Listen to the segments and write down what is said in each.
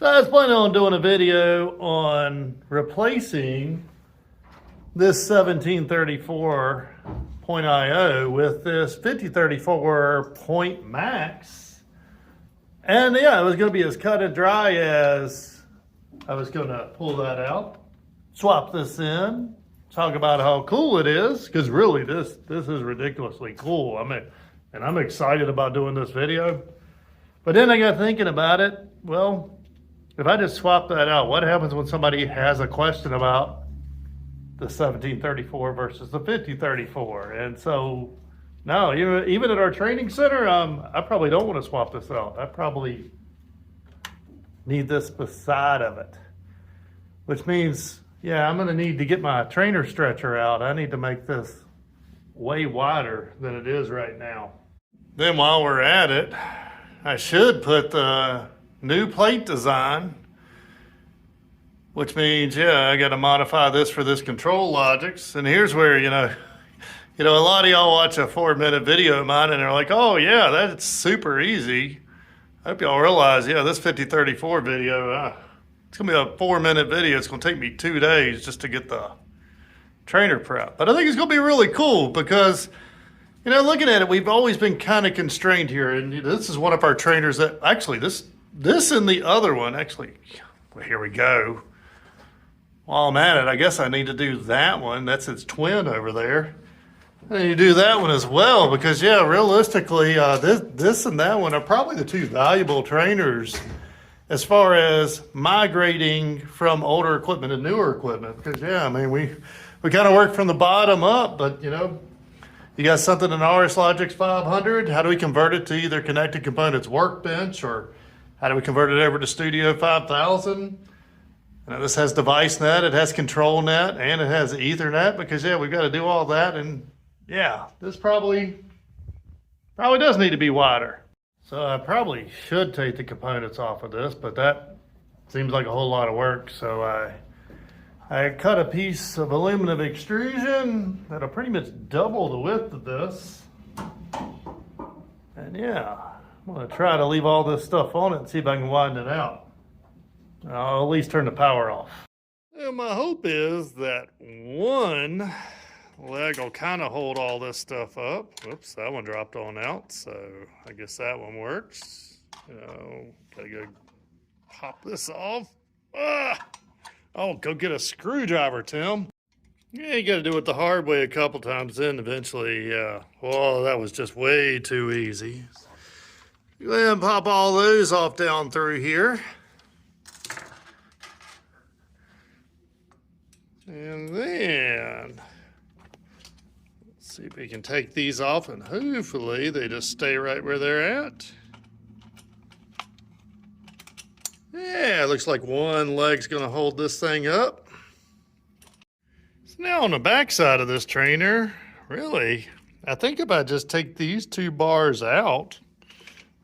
I was planning on doing a video on replacing this 1734.io with this 5034 point max. And yeah, it was going to be as cut and dry as I was going to pull that out, swap this in, talk about how cool it is, because really this is ridiculously cool. I mean, and I'm excited about doing this video. But then I got thinking about it. Well, if I just swap that out, what happens when somebody has a question about the 1734 versus the 5034? And so, no, even at our training center, I probably don't want to swap this out. I probably need this beside of it, which means, yeah, I'm going to need to get my trainer stretcher out. I need to make this way wider than it is right now. Then while we're at it, I should put the new plate design, which means, yeah, I got to modify this for this control logics. And here's where, you know, a lot of y'all watch a 4-minute video of mine and they're like, oh yeah, that's super easy. I hope y'all realize, yeah, this 5034 video, it's gonna be a 4-minute video. It's gonna take me 2 days just to get the trainer prep. But I think it's gonna be really cool because, you know, looking at it, we've always been kind of constrained here. And this is one of our trainers that actually, this and the other one, actually, well, here we go. While I'm at it, I guess I need to do that one. That's its twin over there. I need to do that one as well because, yeah, realistically, this and that one are probably the two valuable trainers as far as migrating from older equipment to newer equipment. Because, yeah, I mean, we kind of work from the bottom up, but, you know, you got something in RS Logix 500. How do we convert it to either Connected Components Workbench, or how do we convert it over to Studio 5000? Now this has device net, it has control net, and it has Ethernet because, yeah, we've got to do all that. And yeah, this probably does need to be wider. So I probably should take the components off of this, but that seems like a whole lot of work. So I cut a piece of aluminum extrusion that'll pretty much double the width of this. And yeah, I'm gonna try to leave all this stuff on it and see if I can widen it out. I'll at least turn the power off. And my hope is that one leg will kind of hold all this stuff up. Whoops, that one dropped on out, so I guess that one works. Gotta go pop this off. Oh, go get a screwdriver, Tim. Yeah, you gotta do it the hard way a couple times, then eventually, yeah. Whoa, that was just way too easy. Go ahead and pop all those off down through here. And then, let's see if we can take these off and hopefully they just stay right where they're at. Yeah, it looks like one leg's gonna hold this thing up. So now on the back side of this trainer, really, I think if I just take these two bars out,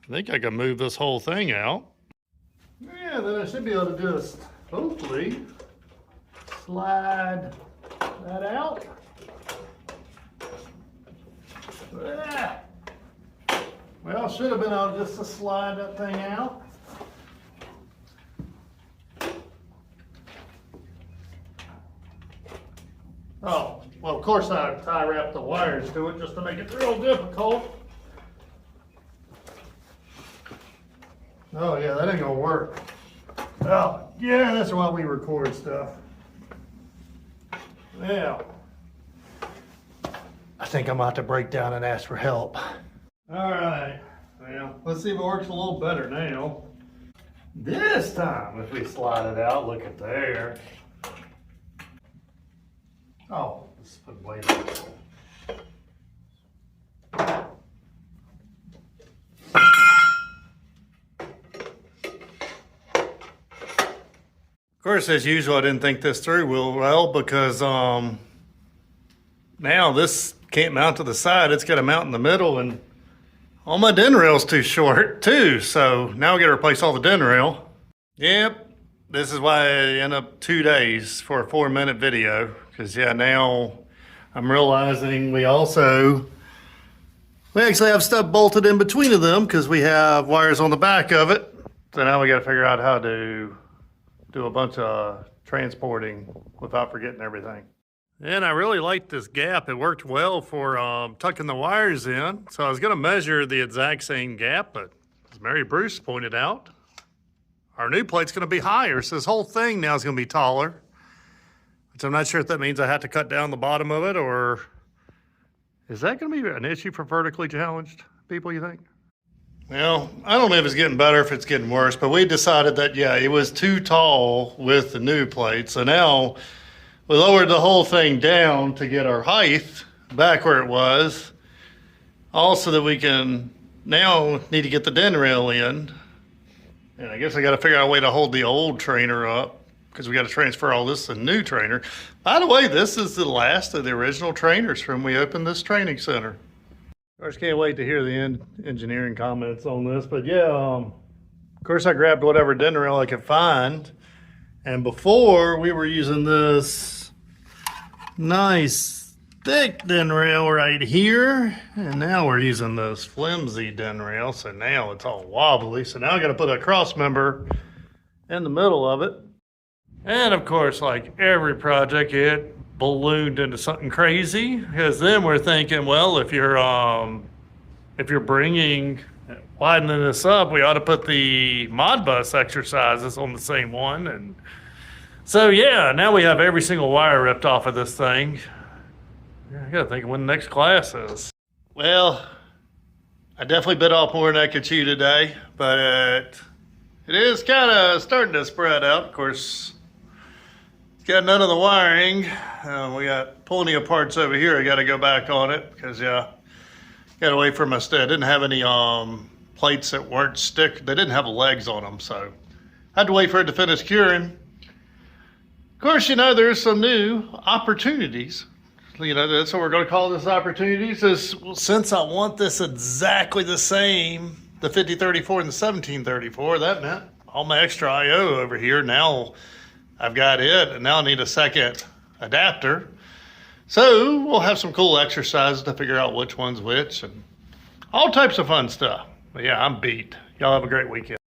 I think I can move this whole thing out. Yeah, then I should be able to just, hopefully, slide that out. Well, should have been able just to slide that thing out. Oh, well, of course I tie wrap the wires to it just to make it real difficult. Oh yeah, that ain't gonna work. Oh, yeah, that's why we record stuff. Yeah. I think I'm about to break down and ask for help. All right, well, let's see if it works a little better now. This time, if we slide it out, look at there. Oh, let's put weight on it. Of course, as usual, I didn't think this through well because now this can't mount to the side. It's got to mount in the middle, and all my den rail's too short too. So now we got to replace all the den rail. Yep, this is why I end up 2 days for a 4-minute video. Because yeah, now I'm realizing we actually have stuff bolted in between of them because we have wires on the back of it. So now we got to figure out how to do a bunch of transporting without forgetting everything. And I really liked this gap. It worked well for tucking the wires in. So I was going to measure the exact same gap, but as Mary Bruce pointed out, our new plate's going to be higher. So this whole thing now is going to be taller. Which I'm not sure if that means I have to cut down the bottom of it, or is that going to be an issue for vertically challenged people, you think? Well, I don't know if it's getting better, if it's getting worse, but we decided that, yeah, it was too tall with the new plate. So now we lowered the whole thing down to get our height back where it was. Also that we can now need to get the den rail in. And I guess I got to figure out a way to hold the old trainer up, because we got to transfer all this to the new trainer. By the way, this is the last of the original trainers from we opened this training center. Of course, can't wait to hear the engineering comments on this. But yeah, of course I grabbed whatever den rail I could find. And before we were using this nice thick den rail right here. And now we're using this flimsy den rail. So now it's all wobbly. So now I got to put a cross member in the middle of it. And of course, like every project, it ballooned into something crazy, because then we're thinking, well, if you're widening this up, we ought to put the Modbus exercises on the same one. And so, yeah, now we have every single wire ripped off of this thing. Yeah, I gotta think of when the next class is. Well, I definitely bit off more than I could chew today, but it is kind of starting to spread out. Of course, got none of the wiring. We got plenty of parts over here. I got to go back on it because, yeah, got to wait for my I didn't have any plates that weren't stick. They didn't have legs on them, so I had to wait for it to finish curing. Of course, you know, there's some new opportunities. You know, that's what we're going to call this opportunities. Is since I want this exactly the same, the 5034 and the 1734, that meant all my extra I/O over here now. I've got it, and now I need a second adapter. So we'll have some cool exercises to figure out which one's which and all types of fun stuff. But yeah, I'm beat. Y'all have a great weekend.